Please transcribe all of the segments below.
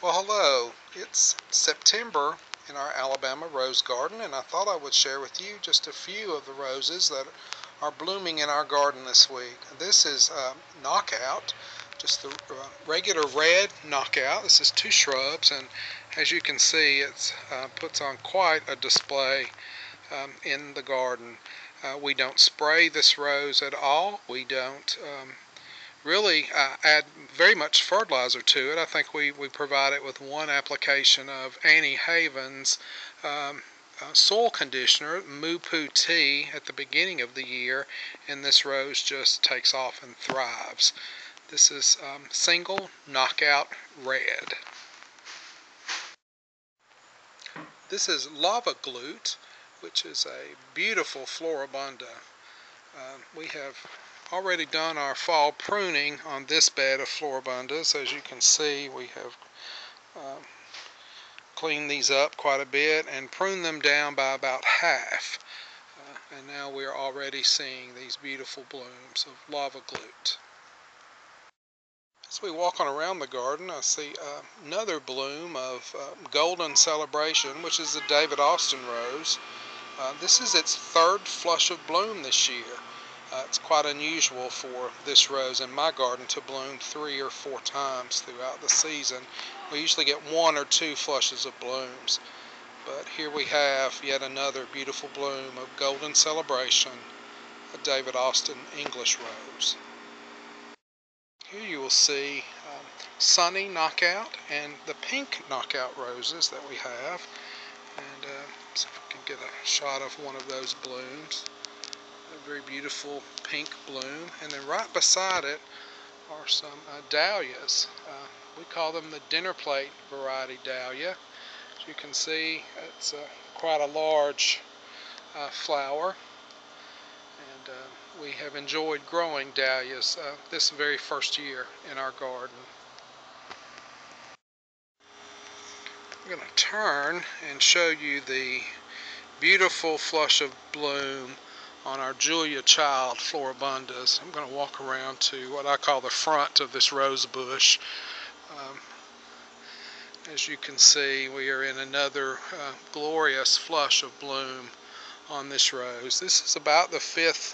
Well, hello. It's September in our Alabama rose garden, and I thought I would share with you just a few of the roses that are blooming in our garden this week. This is Knockout, just the regular red Knockout. This is two shrubs, and as you can see, it puts on quite a display in the garden. We don't spray this rose at all. We don't really add very much fertilizer to it. I think we provide it with one application of Annie Haven's soil conditioner, Moo Poo Tea, at the beginning of the year, and this rose just takes off and thrives. This is single Knockout Red. This is Lava Glute, which is a beautiful floribunda. We have already done our fall pruning on this bed of floribundas. As you can see, we have cleaned these up quite a bit and pruned them down by about half. And now we're already seeing these beautiful blooms of Lava Glute. As we walk on around the garden, I see another bloom of Golden Celebration, which is the David Austin rose. This is its third flush of bloom this year. It's quite unusual for this rose in my garden to bloom 3 or 4 times throughout the season. We usually get 1 or 2 flushes of blooms. But here we have yet another beautiful bloom of Golden Celebration, a David Austin English rose. Here you will see Sunny Knockout and the pink Knockout roses that we have. And see if we can get a shot of one of those blooms. A very beautiful pink bloom, and then right beside it are some Dahlias. We call them the dinner plate variety dahlia. As you can see, it's quite a large flower, and we have enjoyed growing dahlias this very first year in our garden. I'm going to turn and show you the beautiful flush of bloom on our Julia Child floribundas. I'm going to walk around to what I call the front of this rose bush. As you can see, we are in another glorious flush of bloom on this rose. This is about the 5th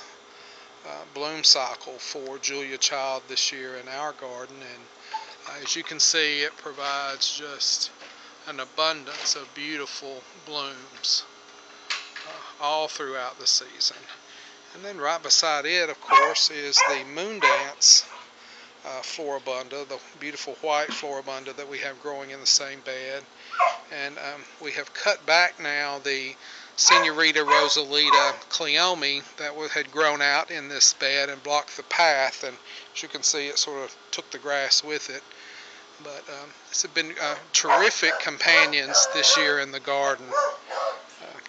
bloom cycle for Julia Child this year in our garden, and as you can see, it provides just an abundance of beautiful blooms all throughout the season. And then right beside it, of course, is the Moondance floribunda, the beautiful white floribunda that we have growing in the same bed. And we have cut back now the Senorita Rosalita Cleome that had grown out in this bed and blocked the path, and as you can see, it sort of took the grass with it. But it's been terrific companions this year in the garden.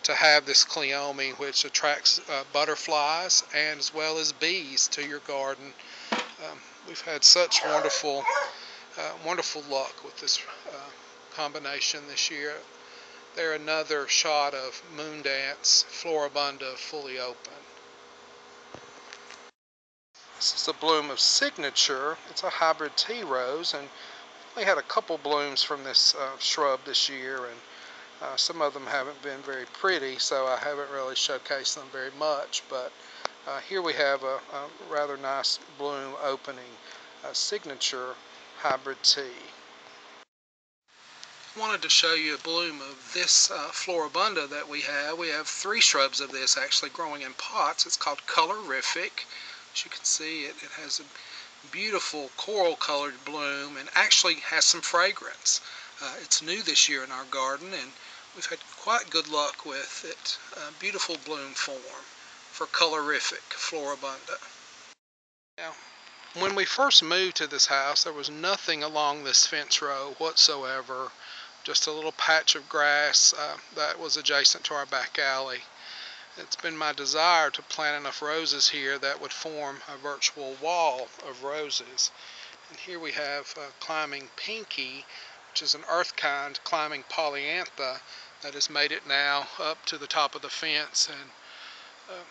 To have this Cleome, which attracts butterflies and as well as bees to your garden. We've had such wonderful luck with this combination this year. There another shot of Moondance floribunda fully open. This is the bloom of Signature. It's a hybrid tea rose, and we had a couple blooms from this shrub this year, and some of them haven't been very pretty, so I haven't really showcased them very much, but here we have a rather nice bloom opening, Signature hybrid tea. I wanted to show you a bloom of this floribunda that we have. We have 3 shrubs of this actually growing in pots. It's called Colorific. As you can see, it has a beautiful coral colored bloom and actually has some fragrance. It's new this year in our garden, and we've had quite good luck with it. Beautiful bloom form for Colorific floribunda. Now, when we first moved to this house, there was nothing along this fence row whatsoever. Just a little patch of grass that was adjacent to our back alley. It's been my desire to plant enough roses here that would form a virtual wall of roses. And here we have climbing Pinky, which is an earth kind climbing polyantha that has made it now up to the top of the fence. And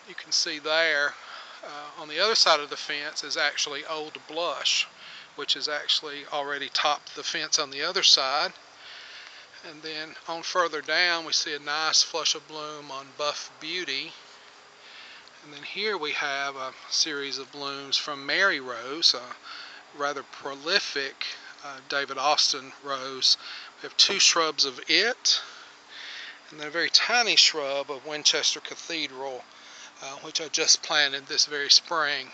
you can see there on the other side of the fence is actually Old Blush, which has actually already topped the fence on the other side. And then on further down we see a nice flush of bloom on Buff Beauty. And then here we have a series of blooms from Mary Rose, a rather prolific David Austin rose. We have 2 shrubs of it, and then a very tiny shrub of Winchester Cathedral, which I just planted this very spring.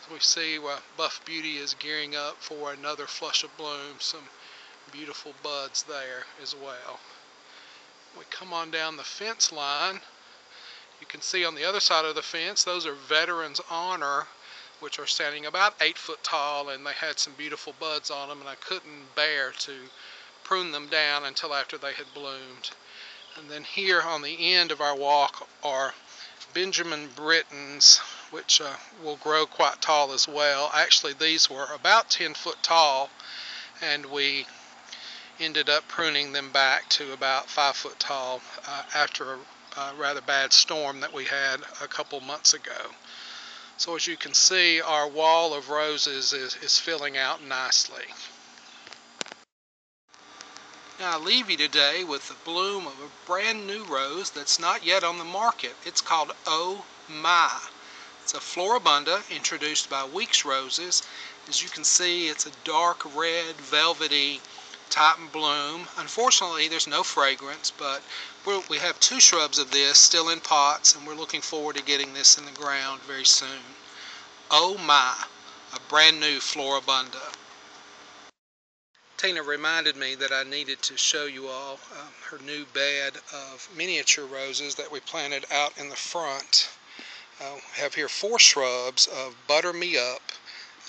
So we see Buff Beauty is gearing up for another flush of bloom, some beautiful buds there as well. We come on down the fence line. You can see on the other side of the fence, those are Veterans Honor, which are standing about 8 foot tall, and they had some beautiful buds on them, and I couldn't bear to prune them down until after they had bloomed. And then here on the end of our walk are Benjamin Brittons, which will grow quite tall as well. Actually, these were about 10 foot tall, and we ended up pruning them back to about 5 foot tall after a rather bad storm that we had a couple months ago. So as you can see, our wall of roses is filling out nicely. Now I leave you today with the bloom of a brand new rose that's not yet on the market. It's called Oh My. It's a floribunda introduced by Weeks Roses. As you can see, it's a dark red, velvety type bloom. Unfortunately, there's no fragrance, but we have 2 shrubs of this still in pots, and we're looking forward to getting this in the ground very soon. Oh My, a brand new floribunda. Tina reminded me that I needed to show you all her new bed of miniature roses that we planted out in the front. We have here 4 shrubs of Butter Me Up,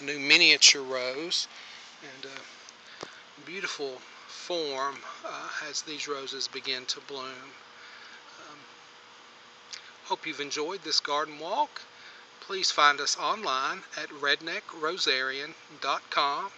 a new miniature rose, and beautiful form as these roses begin to bloom. Hope you've enjoyed this garden walk. Please find us online at redneckrosarian.com.